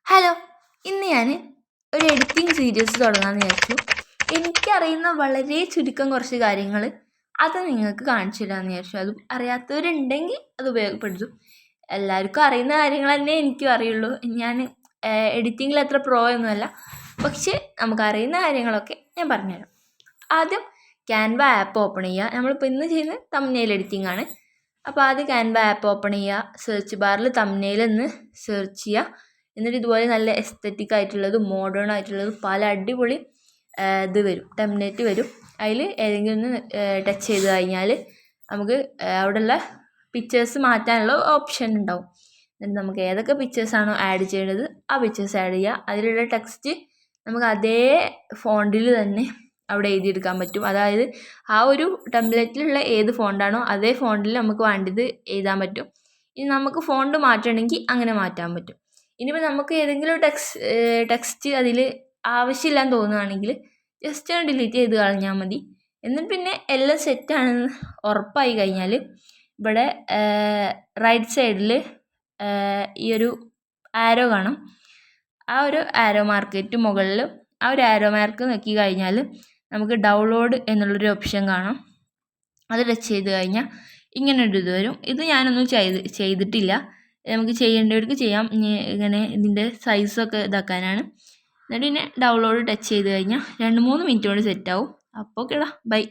Hello, ഇന്ന് ഞാൻ ഒരു എഡിറ്റിംഗ് സീരീസ് തുടങ്ങാമെന്ന് വിചാരിച്ചു. എനിക്കറിയുന്ന വളരെ ചുരുക്കം കുറച്ച് കാര്യങ്ങൾ അത് നിങ്ങൾക്ക് കാണിച്ചു തരാമെന്ന് വിചാരിച്ചു. അത് അറിയാത്തവരുണ്ടെങ്കിൽ അത് ഉപയോഗപ്പെടുത്തും. എല്ലാവർക്കും അറിയുന്ന കാര്യങ്ങൾ തന്നെ എനിക്കും അറിയുള്ളൂ. ഞാൻ എഡിറ്റിങ്ങിൽ അത്ര പ്രോ ഒന്നുമല്ല, പക്ഷേ നമുക്കറിയുന്ന കാര്യങ്ങളൊക്കെ ഞാൻ പറഞ്ഞുതരാം. ആദ്യം ക്യാൻവ ആപ്പ് ഓപ്പൺ ചെയ്യുക. നമ്മളിപ്പോൾ ഇന്ന് ചെയ്യുന്നത് തംബ്നെയിൽ എഡിറ്റിംഗ് ആണ്. അപ്പോൾ ആദ്യം ക്യാൻവ ആപ്പ് ഓപ്പൺ ചെയ്യുക. സെർച്ച് ബാറിൽ തംബ്നെയിൽ എന്ന് സെർച്ച് ചെയ്യുക. എന്നിട്ട് ഇതുപോലെ നല്ല എസ്തെറ്റിക് ആയിട്ടുള്ളതും മോഡേൺ ആയിട്ടുള്ളതും പല അടിപൊളി ഇത് വരും, ടെംപ്ലേറ്റ് വരും. അതിൽ ഏതെങ്കിലും ഒന്ന് ടച്ച് ചെയ്ത് കഴിഞ്ഞാൽ നമുക്ക് അവിടെയുള്ള പിക്ചേഴ്സ് മാറ്റാനുള്ള ഓപ്ഷൻ ഉണ്ടാവും. എന്നിട്ട് നമുക്ക് ഏതൊക്കെ പിക്ചേഴ്സാണോ ആഡ് ചെയ്യേണ്ടത് ആ പിക്ചേഴ്സ് ആഡ് ചെയ്യുക. അതിലുള്ള ടെക്സ്റ്റ് നമുക്ക് അതേ ഫോണ്ടിൽ തന്നെ അവിടെ എഴുതിയെടുക്കാൻ പറ്റും. അതായത് ആ ഒരു ടെംപ്ലേറ്റിലുള്ള ഏത് ഫോണ്ടാണോ അതേ ഫോണ്ടിൽ നമുക്ക് വേണ്ടത് എഴുതാൻ പറ്റും. ഇനി നമുക്ക് ഫോണ്ട് മാറ്റണമെങ്കിൽ അങ്ങനെ മാറ്റാൻ പറ്റും. ഇനിയിപ്പോൾ നമുക്ക് ഏതെങ്കിലും ടെക്സ്റ്റ് അതിൽ ആവശ്യമില്ലാന്ന് തോന്നുകയാണെങ്കിൽ ജസ്റ്റ് ഡിലീറ്റ് ചെയ്ത് കളഞ്ഞാൽ മതി. എന്നിട്ട് പിന്നെ എല്ലാം സെറ്റാണെന്ന് ഉറപ്പായി കഴിഞ്ഞാൽ ഇവിടെ റൈറ്റ് സൈഡിൽ ഈ ഒരു ആരോ കാണാം. ആ ഒരു ആരോ മാർക്കിട്ട് മുകളിൽ ആ ഒരു ആരോ മാർക്ക് നോക്കി കഴിഞ്ഞാൽ നമുക്ക് ഡൗൺലോഡ് എന്നുള്ളൊരു ഓപ്ഷൻ കാണാം. അത് ടച്ച് ചെയ്ത് കഴിഞ്ഞാൽ ഇങ്ങനെ ഒരു ഇത് വരും. ഇത് ഞാനൊന്നും ചെയ്തിട്ടില്ല. നമുക്ക് ചെയ്യേണ്ടവർക്ക് ചെയ്യാം. ഇങ്ങനെ ഇതിൻ്റെ സൈസൊക്കെ ഇതാക്കാനാണ്. എന്നിട്ട് പിന്നെ ഡൗൺലോഡ് ടച്ച് ചെയ്ത് കഴിഞ്ഞാൽ 2-3 മിനിറ്റ് കൊണ്ട് സെറ്റാവും. അപ്പോൾ ഓക്കേടാ, ബൈ.